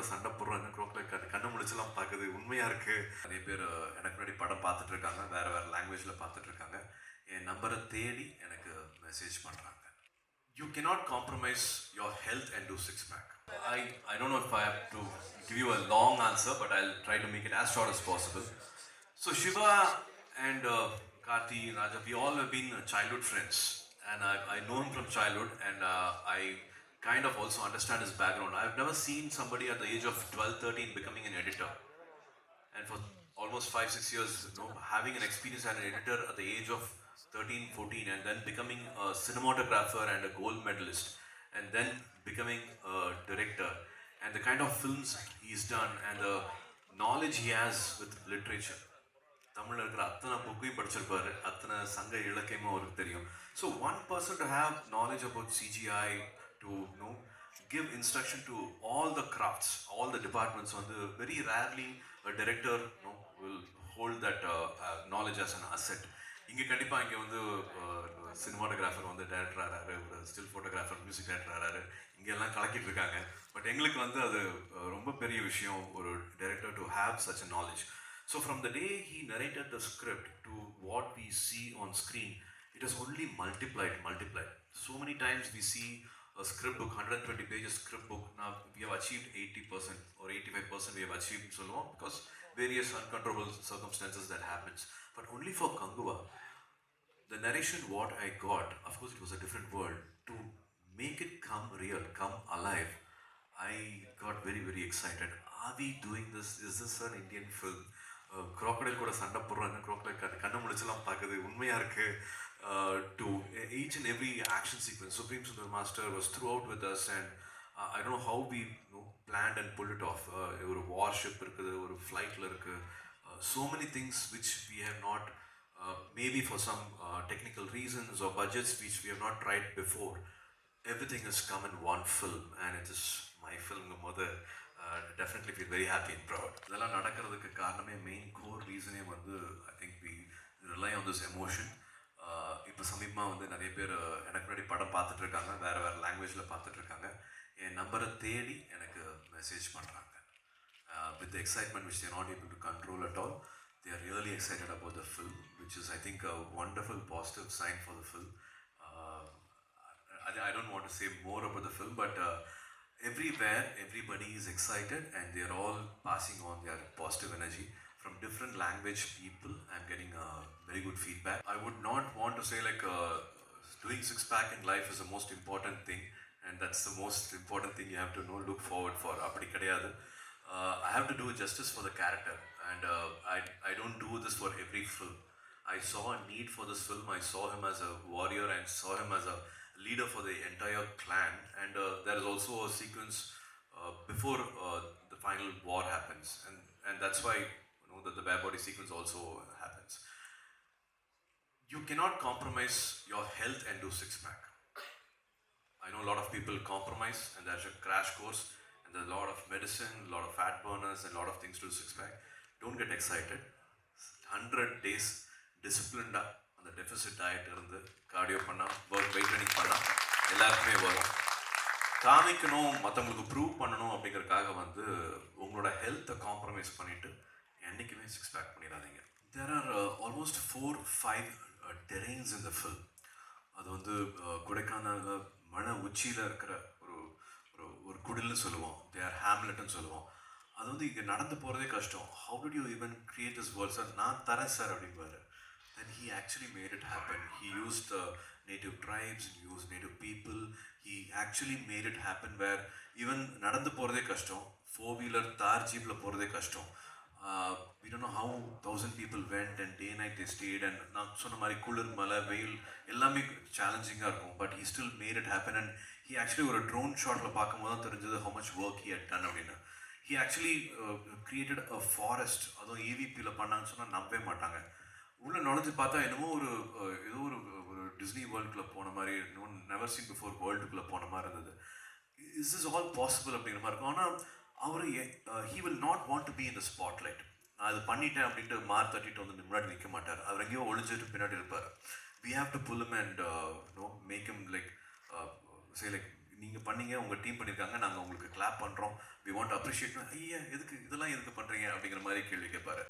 கூட சண்டை போடுறாங்க, குரோக்கடைல் கண்ணை முடிச்செல்லாம் பார்க்குது, உண்மையாக இருக்குது. நிறைய பேர் எனக்கு முன்னாடி படம் பார்த்துட்டு இருக்காங்க, வேறு வேறு லாங்குவேஜில் பார்த்துட்டு இருக்காங்க. என் நம்பரை தேடி எனக்கு மெசேஜ் பண்ணுறாங்க. You cannot compromise your health and do six-pack. I don't know if I have to give you a long answer, but I'll try to make it as short as possible. So Shiva and Karthi, Raja, we all have been childhood friends, and I know him from childhood, and I kind of also understand his background. I've never seen somebody at the age of 12, 13 becoming an editor, and for almost 5-6 years, having an experience as an editor at the age of 13, 14, and then becoming a cinematographer and a gold medalist, and then becoming a director, and the kind of films he's done, and the knowledge he has with literature. தமிழில் இருக்கிற அத்தனை புக்கையும் படிச்சிருப்பாரு, அத்தனை சங்க இலக்கியமும் அவருக்கு தெரியும். So one person to have knowledge about CGI, to give instruction to all the crafts, all the departments. வந்து very rarely a director will hold that knowledge as an asset. இங்கே கண்டிப்பாக இங்கே வந்து சினிமாட்டோகிராஃபர் வந்து டைரக்டர் ஆகிறாரு, ஒரு still photographer music director ஆகிறாரு, இங்கெல்லாம் கலக்கிட்டு இருக்காங்க. பட் எங்களுக்கு வந்து அது ரொம்ப பெரிய விஷயம், ஒரு director to have such a knowledge. So from the day he narrated the script to what we see on screen, it has only multiplied. So many times we see a script book, 120 pages script book. Now we have achieved 80% or 85% we have achieved so long because various uncontrollable circumstances that happens. But only for KANGUVA, the narration what I got, of course it was a different world. To make it come real, come alive, I got very, very excited. Are we doing this? Is this an Indian film? Crocodile கூட சண்டை போடுறாங்க, crocodile கண்ணை முடிச்செல்லாம் பார்க்குது, உண்மையாக இருக்குது. To each and every action sequence, Supreme Sundar Master was throughout with us, and I don't know how we planned and pulled it off. ஒரு worship இருக்குது, ஒரு ஃப்ளைட்டில் இருக்குது, so many things which we have not, maybe for some technical reasons or budgets which we have not tried before. Everything has come in one film, and it is my film. Mother definitely feel very happy and proud. இதெல்லாம் நடக்கிறதுக்கு காரணமே main core ரீசனே வந்து I think we rely on this emotion. இப்போ சமீபமாக வந்து நிறைய பேர் எனக்கு முன்னாடி படம் பார்த்துட்டு இருக்காங்க, வேறு வேறு லாங்குவேஜில் பார்த்துட்டு இருக்காங்க. என் நம்பரை தேடி எனக்கு மெசேஜ் பண்ணுறாங்க. With the excitement which they are not able to control at all, they are really excited about the film, which is I think a wonderful positive sign for the film. I don't want to say more about the film, but everywhere everybody is excited and they are all passing on their positive energy from different language people. I'm getting very good feedback. I would not want to say like doing six-pack in life is the most important thing, and that's the most important thing you have to look forward for. Appadi kadiyadu. I have to do justice for the character, and I don't do this for every film. I saw a need for this film. I saw him as a warrior and saw him as a leader for the entire clan, and there is also a sequence before the final war happens, and that's why that the bare body sequence also happens. You cannot compromise your health and do six-pack. I know a lot of people compromise, and there's a crash course, and there's a lot of medicine, a lot of fat burners, and a lot of things to do six-pack. Don't get excited. 100 days disciplined அந்த deficit diet இருந்து cardio பண்ணால், weight training பண்ணால் எல்லாருக்குமே வரும். காமிக்கணும், மற்றவங்களுக்கு prove பண்ணணும் அப்படிங்கிறதுக்காக வந்து உங்களோட ஹெல்த்தை காம்ப்ரமைஸ் பண்ணிவிட்டு என்றைக்குமே சிக்ஸ் பேக் பண்ணிடாதீங்க. There are almost 4-5 terrains in the film. அது வந்து கொடைக்கானல் மலை உச்சியில் இருக்கிற ஒரு குடில்னு சொல்லுவோம், தேர் ஹேம்லெட்னு சொல்லுவோம். அது வந்து இங்கே நடந்து போகிறதே கஷ்டம். How did you even create this world sir? நான் தரேன் சார் அப்படிம்பாரு. And he actually made it happen. He used the native tribes, he used native people. He actually made it happen where even நடந்து போகிறதே கஷ்டம், 4-wheeler தார் ஜீப்பில் போகிறதே கஷ்டம். We don't know how 1,000 people went and day night they stayed, and நான் சொன்ன மாதிரி குளிர் மலை வெயில் எல்லாமே சேலஞ்சிங்காக இருக்கும். But he still made it happen, and he actually ஒரு ட்ரோன் ஷாட்டில் பார்க்கும்போது தான் தெரிஞ்சது how much work he had done அப்படின்னு. He actually created a forest. அதுவும் EVPயில் பண்ணாங்கன்னு சொன்னால் நம்பவே மாட்டாங்க. உள்ளே நுழைஞ்சு பார்த்தா என்னமோ ஏதோ ஒரு டிஸ்னி வேர்ல்டுக்குள்ளே போன மாதிரி, நெவர் சீன் பிஃபோர் வேர்ல்டுக்குள்ளே போன மாதிரி இருந்தது. இஸ் இஸ் ஆல் பாசிபிள் அப்படிங்கிற மாதிரி இருக்கும். ஆனால் அவர் he will not want to be in the spotlight. நான் அது பண்ணிட்டேன் அப்படின்ட்டு மார் தட்டிட்டு வந்து முன்னாடி நிற்க மாட்டார். அவர் எங்கேயோ ஒழிஞ்சிட்டு பின்னாடி இருப்பார். We have to pull him and make him like say like நீங்கள் பண்ணீங்க, உங்கள் டீம் பண்ணியிருக்காங்க, நாங்கள் உங்களுக்கு கிளாப் பண்ணுறோம், வி வாண்ட் அப்ரிஷியேட். ஐயா எதுக்கு இதெல்லாம் எதுக்கு பண்ணுறீங்க அப்படிங்கிற மாதிரி கேள்வி கேட்பாரு.